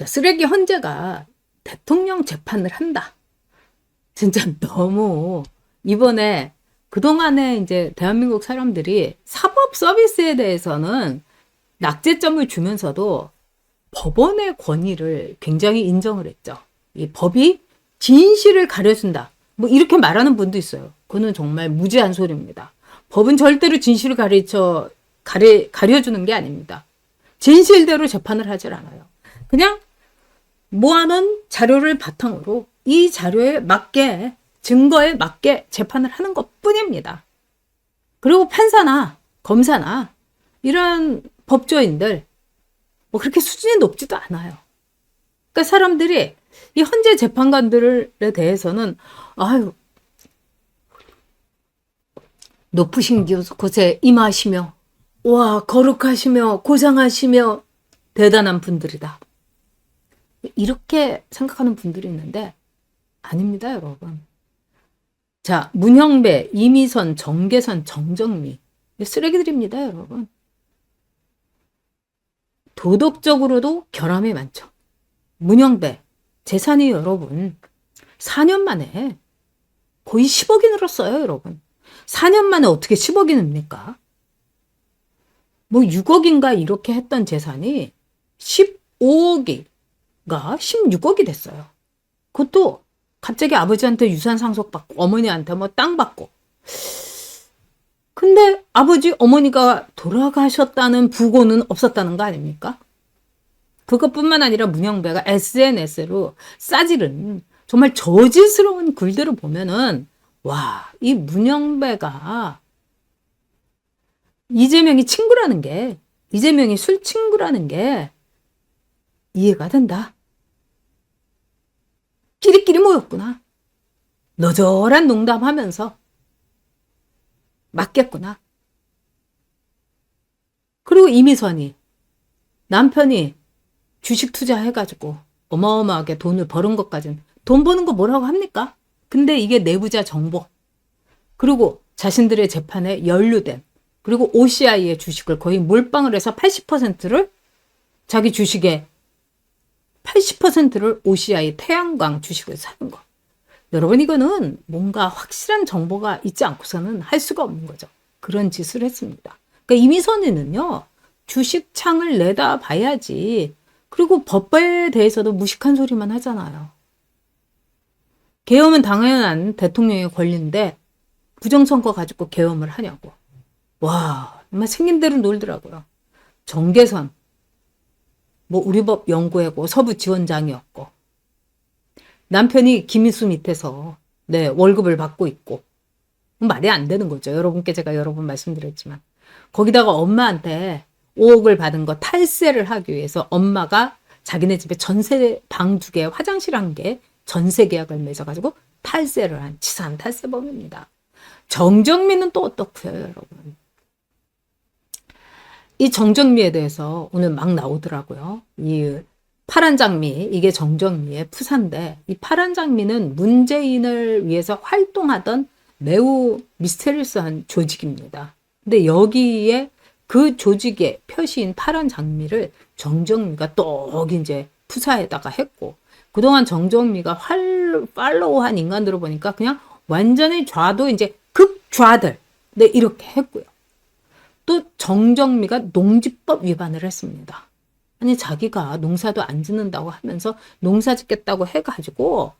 자, 쓰레기 헌재가 대통령 재판을 한다. 진짜 너무 이번에 그동안에 이제 대한민국 사람들이 사법 서비스에 대해서는 낙제점을 주면서도 법원의 권위를 굉장히 인정을 했죠. 이 법이 진실을 가려준다. 뭐 이렇게 말하는 분도 있어요. 그거는 정말 무지한 소리입니다. 법은 절대로 진실을 가려주는 게 아닙니다. 진실대로 재판을 하질 않아요. 그냥 모아놓은 자료를 바탕으로 이 자료에 맞게, 증거에 맞게 재판을 하는 것 뿐입니다. 그리고 판사나 검사나 이런 법조인들 뭐 그렇게 수준이 높지도 않아요. 그러니까 사람들이 이 헌재 재판관들에 대해서는 아유, 높으신 곳에 임하시며 와, 거룩하시며 고상하시며 대단한 분들이다. 이렇게 생각하는 분들이 있는데 아닙니다, 여러분. 자, 문형배, 이미선, 정계선, 정정미 쓰레기들입니다, 여러분. 도덕적으로도 결함이 많죠. 문형배, 재산이 여러분 4년 만에 거의 10억이 늘었어요, 여러분. 4년 만에 어떻게 10억이 늡니까? 뭐 6억인가 이렇게 했던 재산이 15억이 16억이 됐어요. 그것도 갑자기 아버지한테 유산 상속받고 어머니한테 뭐 땅 받고. 근데 아버지 어머니가 돌아가셨다는 부고는 없었다는 거 아닙니까? 그것뿐만 아니라 문형배가 SNS로 싸지른 정말 저질스러운 글들을 보면은 와, 이 문형배가 이재명이 술 친구라는 게 이해가 된다. 끼리끼리 모였구나. 너절한 농담하면서 맞겠구나. 그리고 이미선이 남편이 주식 투자해가지고 어마어마하게 돈을 버는 것까지는 돈 버는 거 뭐라고 합니까? 근데 이게 내부자 정보 그리고 자신들의 재판에 연루된 그리고 OCI의 주식을 거의 몰빵을 해서 80%를 자기 주식에 80%를 OCI 태양광 주식을 사는 거. 여러분 이거는 뭔가 확실한 정보가 있지 않고서는 할 수가 없는 거죠. 그런 짓을 했습니다. 그러니까 이미선이는요. 주식창을 내다봐야지. 그리고 법에 대해서도 무식한 소리만 하잖아요. 계엄은 당연한 대통령의 권리인데 부정선거 가지고 계엄을 하냐고. 와, 정말 생긴 대로 놀더라고요. 정계선, 뭐 우리 법 연구회고 서부 지원장이었고 남편이 김인수 밑에서 네, 월급을 받고 있고 말이 안 되는 거죠. 여러분께 제가 여러 번 말씀드렸지만 거기다가 엄마한테 5억을 받은 거 탈세를 하기 위해서 엄마가 자기네 집에 전세 방 2개, 화장실 1개 전세 계약을 맺어가지고 탈세를 한 치사한 탈세범입니다. 정정미는 또 어떻고요, 여러분? 이 정정미에 대해서 오늘 막 나오더라고요. 이 파란 장미, 이게 정정미의 푸사인데 이 파란 장미는 문재인을 위해서 활동하던 매우 미스테리어스한 조직입니다. 근데 여기에 그 조직의 표시인 파란 장미를 정정미가 또 이제 푸사에다가 했고 그동안 정정미가 팔로우한 인간들을 보니까 그냥 완전히 좌도 이제 극좌들 네 이렇게 했고요. 또 정정미가 농지법 위반을 했습니다. 아니 자기가 농사도 안 짓는다고 하면서 농사 짓겠다고 해가지고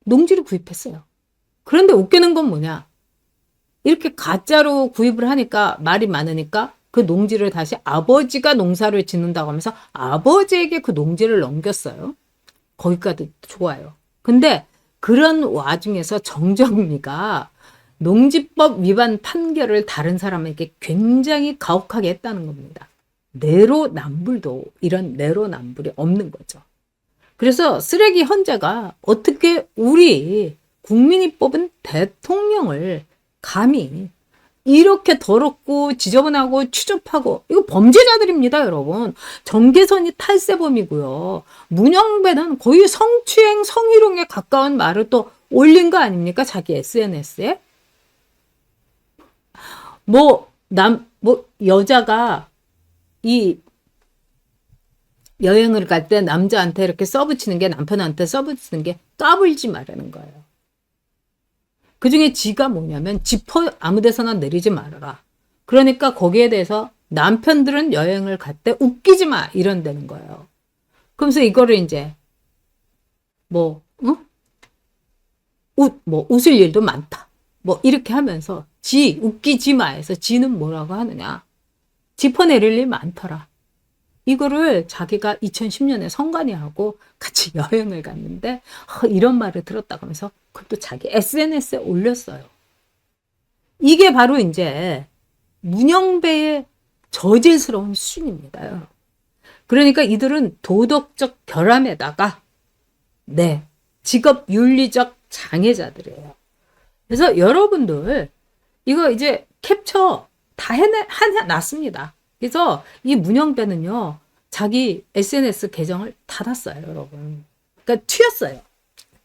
농지를 구입했어요. 그런데 웃기는 건 뭐냐? 이렇게 가짜로 구입을 하니까 말이 많으니까 그 농지를 다시 아버지가 농사를 짓는다고 하면서 아버지에게 그 농지를 넘겼어요. 거기까지 좋아요. 근데 그런 와중에서 정정미가 농지법 위반 판결을 다른 사람에게 굉장히 가혹하게 했다는 겁니다. 내로남불도 이런 내로남불이 없는 거죠. 그래서 쓰레기 헌재가 어떻게 우리 국민이 뽑은 대통령을 감히 이렇게 더럽고 지저분하고 추접하고 이거 범죄자들입니다, 여러분. 정계선이 탈세범이고요. 문형배는 거의 성추행, 성희롱에 가까운 말을 또 올린 거 아닙니까? 자기 SNS에. 여자가 이 여행을 갈 때 남자한테 이렇게 써붙이는 게, 남편한테 써붙이는 게 까불지 말라는 거예요. 그중에 지가 뭐냐면 지퍼 아무 데서나 내리지 말아라. 그러니까 거기에 대해서 남편들은 여행을 갈 때 웃기지 마 이런다는 거예요. 그러면서 이거를 이제 뭐 웃을 일도 많다. 뭐 이렇게 하면서 웃기지 마 해서 지는 뭐라고 하느냐. 지퍼 내릴 일 많더라. 이거를 자기가 2010년에 성관이하고 같이 여행을 갔는데 이런 말을 들었다고 하면서 그것도 자기 SNS에 올렸어요. 이게 바로 이제 문영배의 저질스러운 수준입니다. 여러분. 그러니까 이들은 도덕적 결함에다가 직업 윤리적 장애자들이에요. 그래서 여러분들 이거 이제 캡처 다 해놨습니다. 그래서 이 문영배는요, 자기 SNS 계정을 닫았어요, 여러분. 그러니까 튀었어요.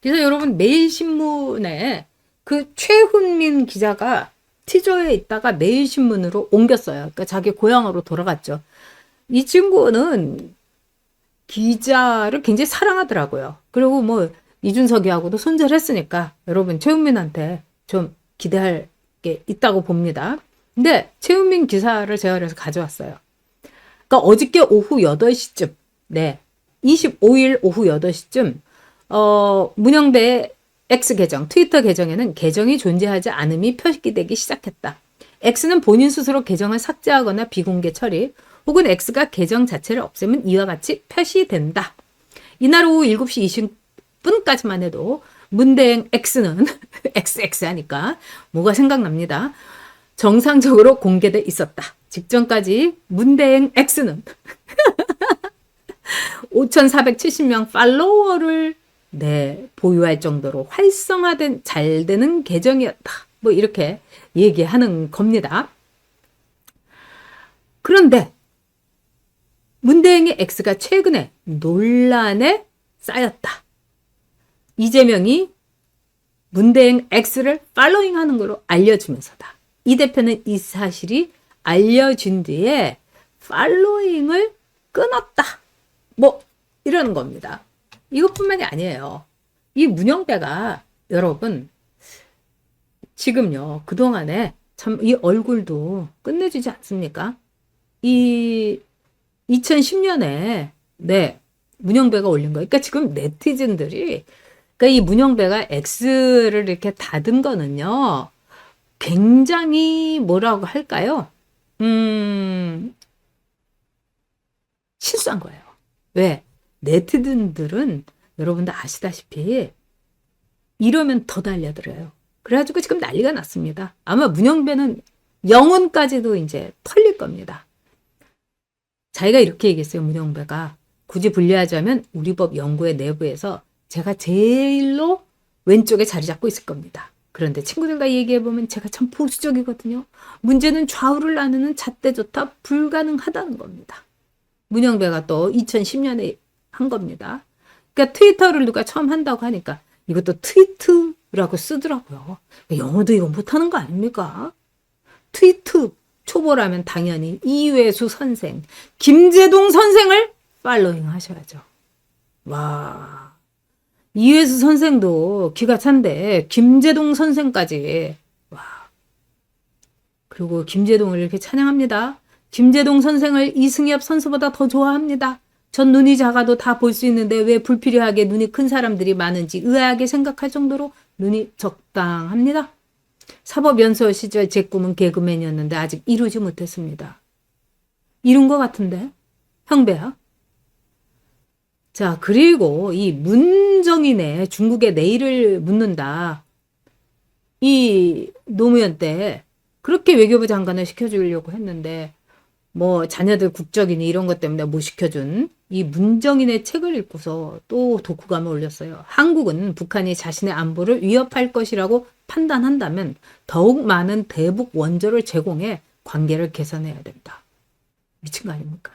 그래서 여러분 매일신문에 그 최훈민 기자가 티저에 있다가 매일신문으로 옮겼어요. 그러니까 자기 고향으로 돌아갔죠. 이 친구는 기자를 굉장히 사랑하더라고요. 그리고 뭐 이준석이하고도 손절했으니까 여러분 최훈민한테 좀 기대할 게 있다고 봅니다. 근데 최훈민 기사를 제가 그래서 가져왔어요. 그러니까 어저께 오후 8시쯤, 25일 오후 8시쯤, 문영배의 X 계정, 트위터 계정에는 계정이 존재하지 않음이 표기되기 시작했다. X는 본인 스스로 계정을 삭제하거나 비공개 처리, 혹은 X가 계정 자체를 없애면 이와 같이 표시된다. 이날 오후 7시 20분까지만 해도 문대행 X는 XX 하니까 뭐가 생각납니다. 정상적으로 공개돼 있었다. 직전까지 문대행 X는 5,470명 팔로워를 보유할 정도로 활성화된 잘 되는 계정이었다. 뭐 이렇게 얘기하는 겁니다. 그런데 문대행의 X가 최근에 논란에 쌓였다. 이재명이 문대행 X를 팔로잉하는 걸로 알려주면서다. 이 대표는 이 사실이 알려진 뒤에 팔로잉을 끊었다. 뭐 이러는 겁니다. 이것뿐만이 아니에요. 이 문영배가 여러분 지금요 그동안에 참 이 얼굴도 끝내주지 않습니까? 이 2010년에 문영배가 올린 거예요. 그러니까 지금 네티즌들이 그러니까 이 문영배가 X를 이렇게 닫은 거는요. 굉장히 뭐라고 할까요? 실수한 거예요. 왜? 네티즌들은 여러분들 아시다시피 이러면 더 달려들어요. 그래가지고 지금 난리가 났습니다. 아마 문영배는 영혼까지도 이제 털릴 겁니다. 자기가 이렇게 얘기했어요. 문영배가 굳이 분류하자면 우리 법 연구회 내부에서 제가 제일로 왼쪽에 자리 잡고 있을 겁니다. 그런데 친구들과 얘기해보면 제가 참 보수적이거든요. 문제는 좌우를 나누는 잣대조차 불가능하다는 겁니다. 문영배가 또 2010년에 한 겁니다. 그러니까 트위터를 누가 처음 한다고 하니까 이것도 트위트라고 쓰더라고요. 영어도 이거 못하는 거 아닙니까? 트위트 초보라면 당연히 이회수 선생, 김재동 선생을 팔로잉 하셔야죠. 와, 이회수 선생도 기가 찬데 김재동 선생까지. 와. 그리고 김재동을 이렇게 찬양합니다. 김재동 선생을 이승엽 선수보다 더 좋아합니다. 전 눈이 작아도 다 볼 수 있는데 왜 불필요하게 눈이 큰 사람들이 많은지 의아하게 생각할 정도로 눈이 적당합니다. 사법연수원 시절 제 꿈은 개그맨이었는데 아직 이루지 못했습니다. 이룬 것 같은데? 형배야? 자, 그리고 이 문정인의 중국의 내일을 묻는다. 이 노무현 때 그렇게 외교부 장관을 시켜주려고 했는데 뭐 자녀들 국적이니 이런 것 때문에 못 시켜준 이 문정인의 책을 읽고서 또 독후감을 올렸어요. 한국은 북한이 자신의 안보를 위협할 것이라고 판단한다면 더욱 많은 대북 원조를 제공해 관계를 개선해야 된다. 미친 거 아닙니까?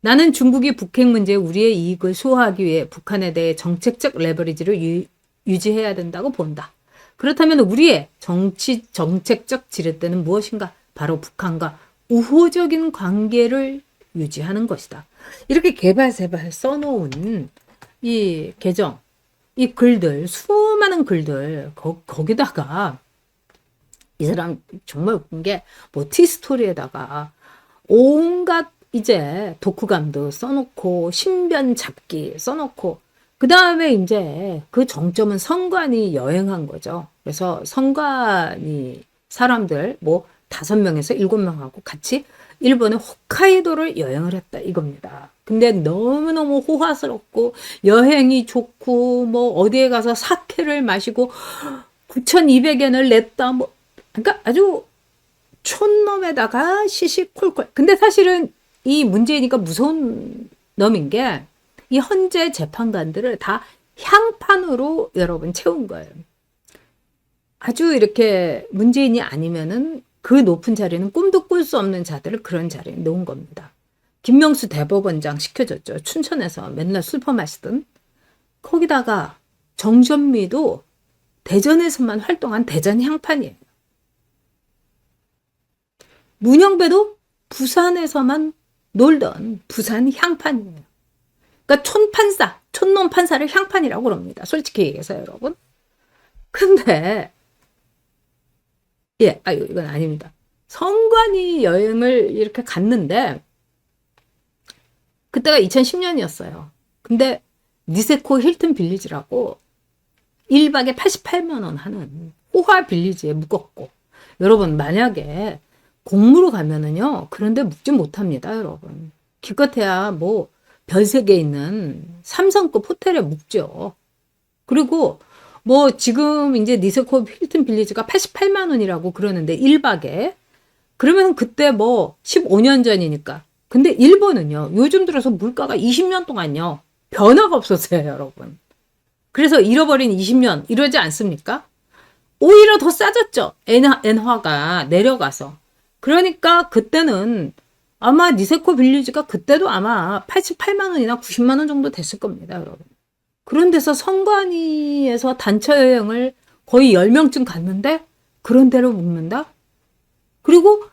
나는 중국이 북핵 문제에 우리의 이익을 수호하기 위해 북한에 대해 정책적 레버리지를 유지해야 된다고 본다. 그렇다면 우리의 정책적 지렛대는 무엇인가? 바로 북한과 우호적인 관계를 유지하는 것이다. 이렇게 개발세발 써놓은 이 계정, 이 글들, 수많은 글들, 거기다가 이 사람 정말 웃긴 게 뭐 티스토리에다가 온갖 이제 독후감도 써놓고 신변 잡기 써놓고 그 다음에 이제 그 정점은 성관이 여행한 거죠. 그래서 성관이 사람들 뭐 5명에서 7명하고 같이 일본의 홋카이도를 여행을 했다 이겁니다. 근데 너무너무 호화스럽고 여행이 좋고 뭐 어디에 가서 사케를 마시고 9,200엔을 냈다 뭐 그러니까 아주 촌놈에다가 시시콜콜. 근데 사실은 이 문재인이가 무서운 놈인 게 이 헌재 재판관들을 다 향판으로 여러분 채운 거예요. 아주 이렇게 문재인이 아니면은 그 높은 자리는 꿈도 꿀 수 없는 자들을 그런 자리에 놓은 겁니다. 김명수 대법원장 시켜줬죠. 춘천에서 맨날 술 퍼마시던. 거기다가 정전미도 대전에서만 활동한 대전 향판이에요. 문영배도 부산에서만 놀던 부산 향판이에요. 그러니까 촌판사, 촌놈 판사를 향판이라고 그럽니다. 솔직히 얘기해서 여러분. 근데 이건 아닙니다. 성관이 여행을 이렇게 갔는데 그때가 2010년이었어요. 근데 니세코 힐튼 빌리지라고 1박에 88만 원 하는 호화 빌리지에 묵었고 여러분 만약에 공무로 가면은요 그런데 묵지 못합니다 여러분. 기껏해야 뭐 별세계에 있는 삼성급 호텔에 묵죠. 그리고 뭐 지금 이제 니세코 힐튼 빌리지가 88만 원이라고 그러는데 1박에 그러면 그때 뭐 15년 전이니까. 근데 일본은요 요즘 들어서 물가가 20년 동안요 변화가 없었어요 여러분. 그래서 잃어버린 20년 이러지 않습니까? 오히려 더 싸졌죠. 엔화가 내려가서. 그러니까 그때는 아마 니세코 빌리지가 그때도 아마 88만 원이나 90만 원 정도 됐을 겁니다 여러분. 그런 데서 성관이에서 단체 여행을 거의 10명쯤 갔는데 그런 데로 묵는다? 그리고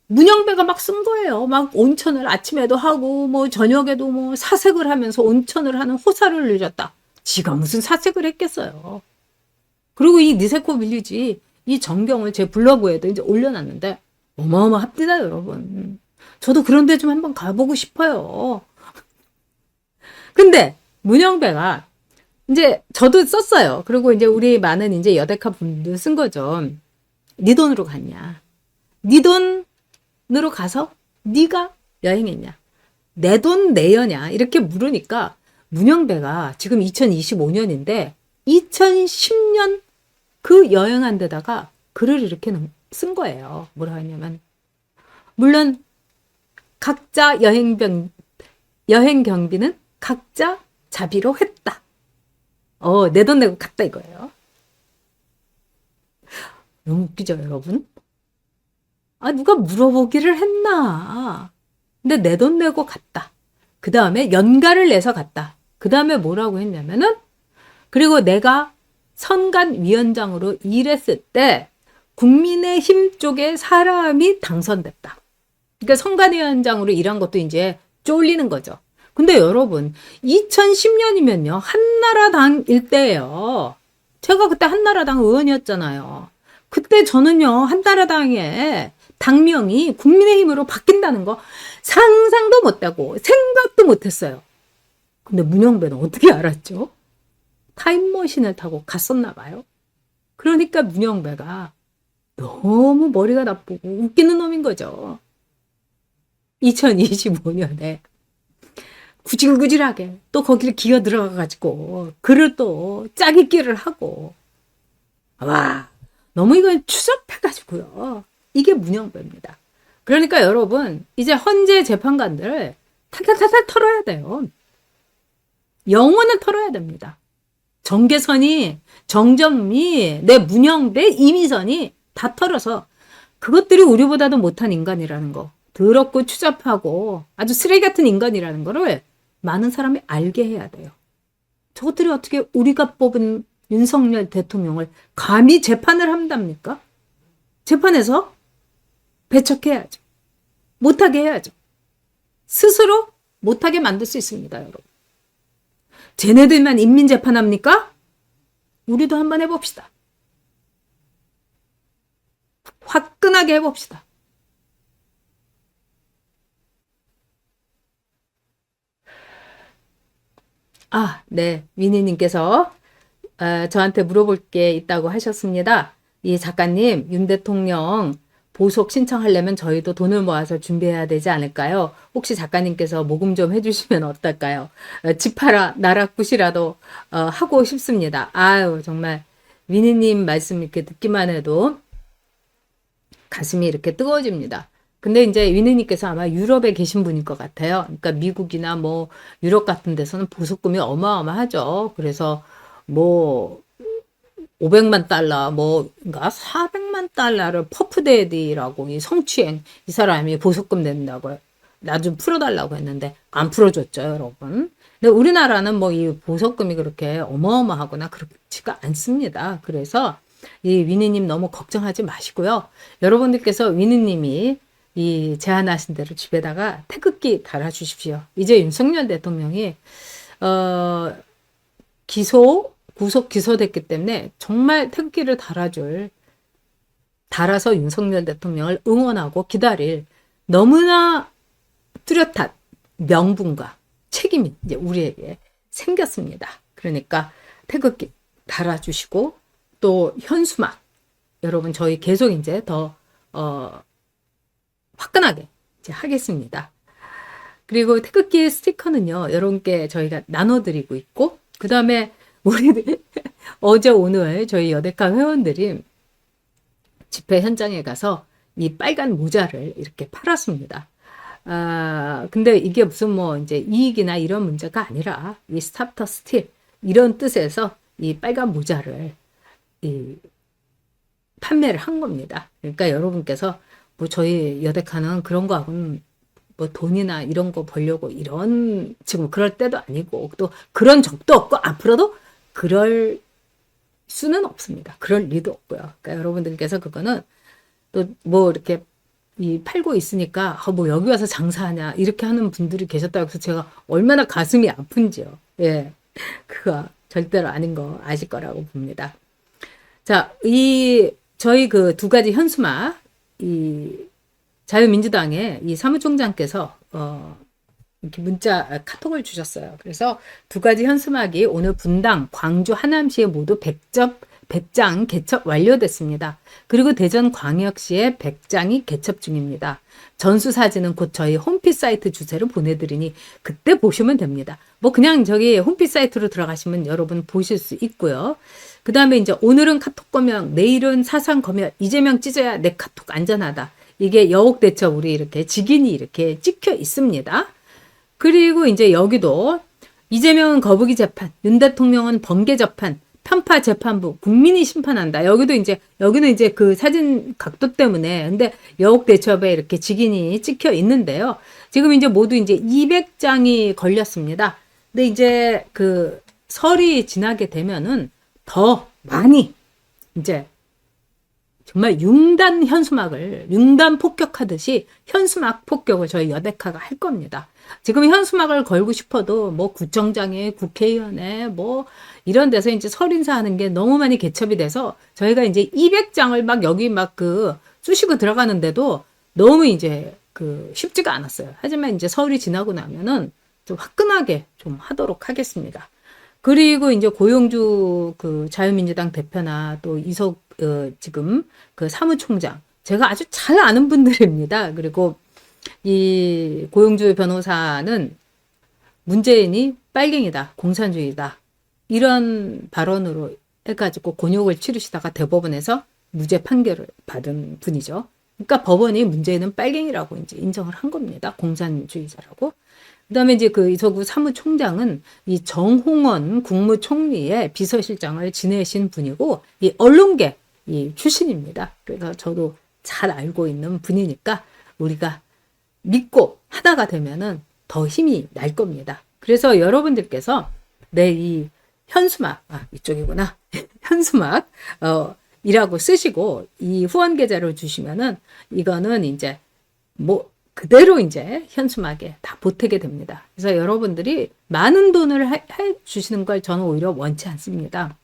문영배가 막 쓴 거예요. 막 온천을 아침에도 하고 뭐 저녁에도 뭐 사색을 하면서 온천을 하는 호사를 누렸다. 지가 무슨 사색을 했겠어요. 그리고 이 니세코 빌리지 이 전경을 제 블로그에도 이제 올려놨는데 어마어마합니다 여러분. 저도 그런 데 좀 한번 가보고 싶어요. 근데 문영배가 이제 저도 썼어요. 그리고 이제 우리 많은 이제 여대카 분들 쓴 거죠. 네 돈으로 갔냐? 네 돈으로 가서 네가 여행했냐? 내 돈 내여냐? 이렇게 물으니까 문영배가 지금 2025년인데 2010년 그 여행한 데다가 글을 이렇게 쓴 거예요. 뭐라 하냐면 물론 각자 여행 경비는 각자 자비로 했다. 내 돈 내고 갔다 이거예요. 너무 웃기죠, 여러분? 누가 물어보기를 했나. 근데 내 돈 내고 갔다. 그 다음에 연가를 내서 갔다. 그 다음에 뭐라고 했냐면은 그리고 내가 선관위원장으로 일했을 때 국민의힘 쪽에 사람이 당선됐다. 그러니까 선관위원장으로 일한 것도 이제 쫄리는 거죠. 근데 여러분 2010년이면요 한나라당일 때예요. 제가 그때 한나라당 의원이었잖아요. 그때 저는요 한나라당의 당명이 국민의힘으로 바뀐다는 거 상상도 못하고 생각도 못했어요. 근데 문영배는 어떻게 알았죠? 타임머신을 타고 갔었나 봐요. 그러니까 문영배가 너무 머리가 나쁘고 웃기는 놈인 거죠. 2025년에 구질구질하게 또 거기를 기어 들어가가지고 글을 또 짜깁기를 하고 와 너무 이건 추잡해가지고요. 이게 문영배입니다. 그러니까 여러분 이제 헌재 재판관들을 탈탈탈탈 털어야 돼요. 영혼을 털어야 됩니다. 정계선이 정점이 내 문영배 이미선이 다 털어서 그것들이 우리보다도 못한 인간이라는 거 더럽고 추잡하고 아주 쓰레기 같은 인간이라는 거를 많은 사람이 알게 해야 돼요. 저것들이 어떻게 우리가 뽑은 윤석열 대통령을 감히 재판을 한답니까? 재판에서 배척해야죠. 못하게 해야죠. 스스로 못하게 만들 수 있습니다, 여러분. 쟤네들만 인민재판합니까? 우리도 한번 해봅시다. 화끈하게 해봅시다. 네. 위니님께서 저한테 물어볼 게 있다고 하셨습니다. 이 작가님, 윤 대통령 보석 신청하려면 저희도 돈을 모아서 준비해야 되지 않을까요? 혹시 작가님께서 모금 좀 해주시면 어떨까요? 집 팔아 나라굿이라도 하고 싶습니다. 아유, 정말 위니님 말씀 이렇게 듣기만 해도 가슴이 이렇게 뜨거워집니다. 근데 이제 위니님께서 아마 유럽에 계신 분일 것 같아요. 그러니까 미국이나 뭐 유럽 같은 데서는 보석금이 어마어마하죠. 그래서 뭐 500만 달러, 그러니까 400만 달러를 퍼프데디라고 이 성추행 이 사람이 보석금 낸다고요. 나 좀 풀어달라고 했는데 안 풀어줬죠, 여러분. 근데 우리나라는 뭐 이 보석금이 그렇게 어마어마하거나 그렇지가 않습니다. 그래서 이 위니님 너무 걱정하지 마시고요. 여러분들께서 위니님이 이 제안하신 대로 집에다가 태극기 달아주십시오. 이제 윤석열 대통령이 구속 기소됐기 때문에 정말 태극기를 달아서 윤석열 대통령을 응원하고 기다릴 너무나 뚜렷한 명분과 책임이 이제 우리에게 생겼습니다. 그러니까 태극기 달아주시고 또 현수막 여러분 저희 계속 이제 더 화끈하게 이제 하겠습니다. 그리고 태극기 스티커는요 여러분께 저희가 나눠드리고 있고 그 다음에 우리들 어제 오늘 저희 여대카 회원들이 집회 현장에 가서 이 빨간 모자를 이렇게 팔았습니다. 근데 이게 무슨 뭐 이제 이익이나 이런 문제가 아니라 이 스탑 더 스틸 이런 뜻에서 이 빨간 모자를 판매를 한 겁니다. 그러니까 여러분께서 뭐 저희 여대카는 그런 거하고는 뭐 돈이나 이런 거 벌려고 이런 지금 그럴 때도 아니고 또 그런 적도 없고 앞으로도 그럴 수는 없습니다. 그럴 리도 없고요. 그러니까 여러분들께서 그거는 또 뭐 이렇게 팔고 있으니까 뭐 여기 와서 장사하냐 이렇게 하는 분들이 계셨다고 해서 제가 얼마나 가슴이 아픈지요. 예, 그거 절대로 아닌 거 아실 거라고 봅니다. 자, 저희 그 두 가지 현수막 자유민주당의 이 사무총장께서 이렇게 카톡을 주셨어요. 그래서 두 가지 현수막이 오늘 분당, 광주, 하남시에 모두 100장 개첩 완료됐습니다. 그리고 대전 광역시에 100장이 개첩 중입니다. 전수 사진은 곧 저희 홈피드 사이트 주소로 보내드리니 그때 보시면 됩니다. 뭐 그냥 저기 홈피드 사이트로 들어가시면 여러분 보실 수 있고요. 그 다음에 이제 오늘은 카톡 검역, 내일은 사상 검역, 이재명 찢어야 내 카톡 안전하다. 이게 여옥 대첩 우리 이렇게 직인이 이렇게 찍혀 있습니다. 그리고 이제 여기도 이재명은 거북이 재판, 윤 대통령은 번개 재판, 편파 재판부, 국민이 심판한다. 여기는 이제 그 사진 각도 때문에 근데 여옥 대첩에 이렇게 직인이 찍혀 있는데요. 지금 이제 모두 이제 200장이 걸렸습니다. 근데 이제 그 설이 지나게 되면은 더 많이 이제 정말 융단 폭격하듯이 현수막 폭격을 저희 여대카가 할 겁니다. 지금 현수막을 걸고 싶어도 뭐 구청장에 국회의원에 뭐 이런 데서 이제 설 인사하는 게 너무 많이 개첩이 돼서 저희가 이제 200장을 막 여기 막 쑤시고 들어가는데도 너무 이제 쉽지가 않았어요. 하지만 이제 설이 지나고 나면은 좀 화끈하게 좀 하도록 하겠습니다. 그리고 이제 고용주 자유민주당 대표나 또 지금 사무총장 제가 아주 잘 아는 분들입니다. 그리고 이 고용주 변호사는 문재인이 빨갱이다, 공산주의다 이런 발언으로 해가지고 곤욕을 치르시다가 대법원에서 무죄 판결을 받은 분이죠. 그러니까 법원이 문재인은 빨갱이라고 이제 인정을 한 겁니다. 공산주의자라고. 그다음에 이제 이서구 사무총장은 이 정홍원 국무총리의 비서실장을 지내신 분이고 이 언론계 출신입니다. 그래서 저도 잘 알고 있는 분이니까 우리가 믿고 하다가 되면은 더 힘이 날 겁니다. 그래서 여러분들께서 이 현수막 이쪽이구나 현수막 이라고 쓰시고 이 후원 계좌를 주시면은 이거는 이제 뭐 그대로 이제 현수막에 다 보태게 됩니다. 그래서 여러분들이 많은 돈을 해 주시는 걸 저는 오히려 원치 않습니다.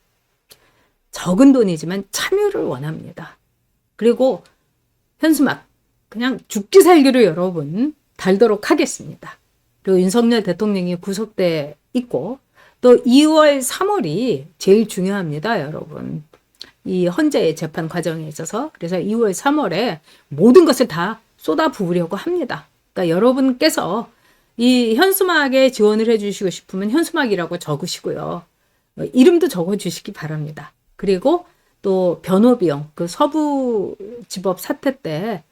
적은 돈이지만 참여를 원합니다. 그리고 현수막 그냥 죽기 살기로 여러분 달도록 하겠습니다. 그리고 윤석열 대통령이 구속돼 있고 또 2월, 3월이 제일 중요합니다, 여러분. 이 헌재의 재판 과정에 있어서. 그래서 2월, 3월에 모든 것을 다 쏟아 부으려고 합니다. 그러니까 여러분께서 이 현수막에 지원을 해주시고 싶으면 현수막이라고 적으시고요. 이름도 적어주시기 바랍니다. 그리고 또 변호 비용, 그 서부지법 사태 때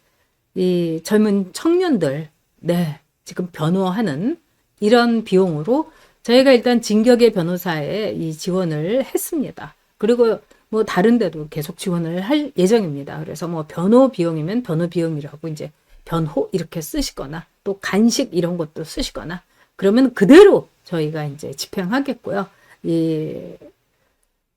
이 젊은 청년들, 네, 지금 변호하는 이런 비용으로 저희가 일단 진격의 변호사에 이 지원을 했습니다. 그리고 뭐 다른 데도 계속 지원을 할 예정입니다. 그래서 뭐 변호 비용이면 변호 비용이라고 이제 변호 이렇게 쓰시거나 또 간식 이런 것도 쓰시거나 그러면 그대로 저희가 이제 집행하겠고요.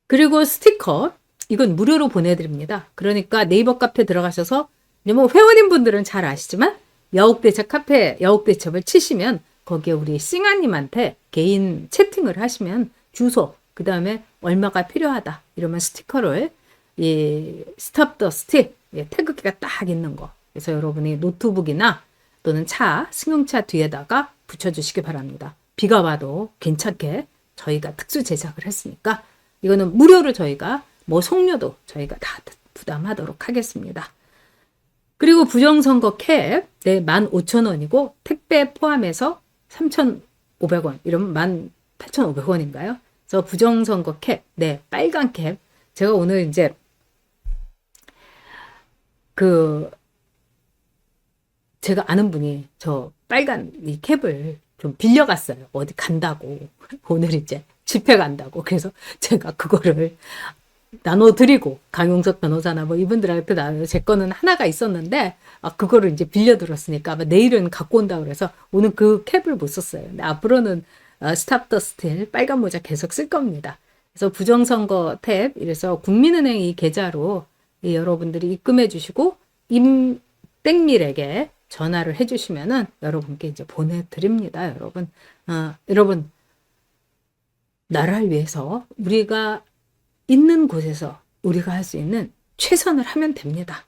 그리고 스티커 이건 무료로 보내드립니다. 그러니까 네이버 카페 들어가셔서 뭐 회원인 분들은 잘 아시지만 여옥대첩 카페 여옥대첩을 치시면 거기에 우리 싱아님한테 개인 채팅을 하시면 주소 그 다음에 얼마가 필요하다 이러면 스티커를 이 스톱 더 스틸 태극기가 딱 있는 거 그래서 여러분이 노트북이나 또는 차 승용차 뒤에다가 붙여주시기 바랍니다. 비가 와도 괜찮게 저희가 특수 제작을 했으니까 이거는 무료로 저희가 뭐 송료도 저희가 다 부담하도록 하겠습니다. 그리고 부정선거 캡, 네, 15,000원이고, 택배 포함해서 3,500원, 이러면 18,500원인가요? 그래서 부정선거 캡, 네, 빨간 캡. 제가 오늘 이제, 제가 아는 분이 저 빨간 이 캡을 좀 빌려갔어요. 어디 간다고. 오늘 이제 집회 간다고. 그래서 제가 그거를 나눠드리고 강용석 변호사나 뭐 이분들한테 제 거는 하나가 있었는데 그거를 이제 빌려들었으니까 아마 내일은 갖고 온다고 그래서 오늘 그 캡을 못 썼어요. 근데 앞으로는 스탑 더 스틸 빨간 모자 계속 쓸 겁니다. 그래서 부정선거 탭 이래서 국민은행 이 계좌로 여러분들이 입금해 주시고 임땡밀에게 전화를 해 주시면은 여러분께 이제 보내드립니다. 여러분 나라를 위해서 우리가 있는 곳에서 우리가 할 수 있는 최선을 하면 됩니다.